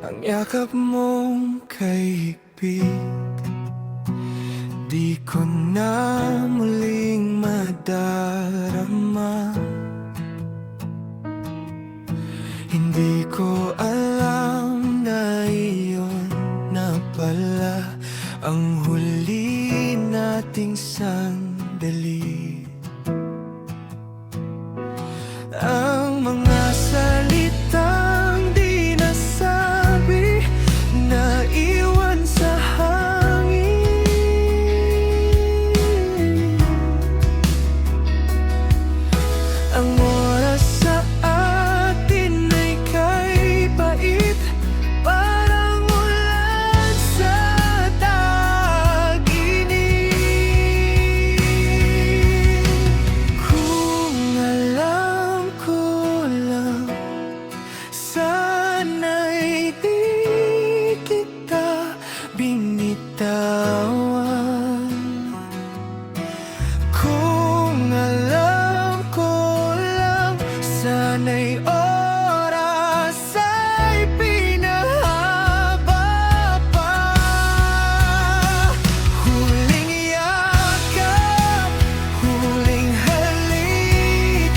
Ang yakap mong kahigpit, di ko na muling madarama. Hindi ko alam na iyon na pala ang huli nating sandali. Ang mga salitang di nasabi, naiwan sa hangin. Ang oras sa atin ay kay pait, parang ulan sa tag-init. Kung alam ko lang, sana'y di kita binitawan. Kung alam ko lang, sana'y oras ay pinahaba pa. Huling yakap, huling halik,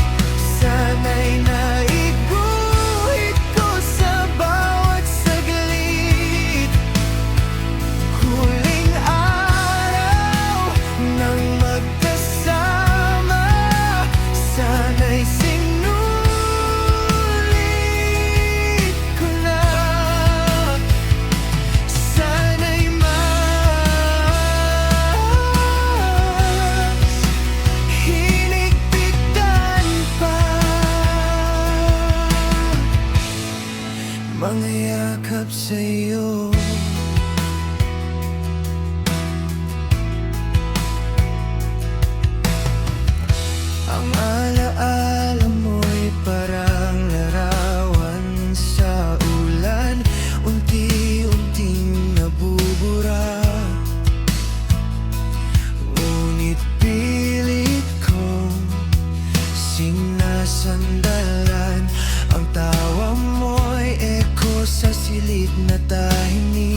sana'y naiguhit ko sa bawat saglit. Huling araw nang magkasama, sana'y sinulit ko na. Sana'y mas hinigpitan pa. Mga yakap sa'yo, ang alaala mo'y parang larawan sa ulan, unti-unting nabubura. Ngunit pilit kong sinasandalan, ang tawa mo'y eko sa silid na tahimik.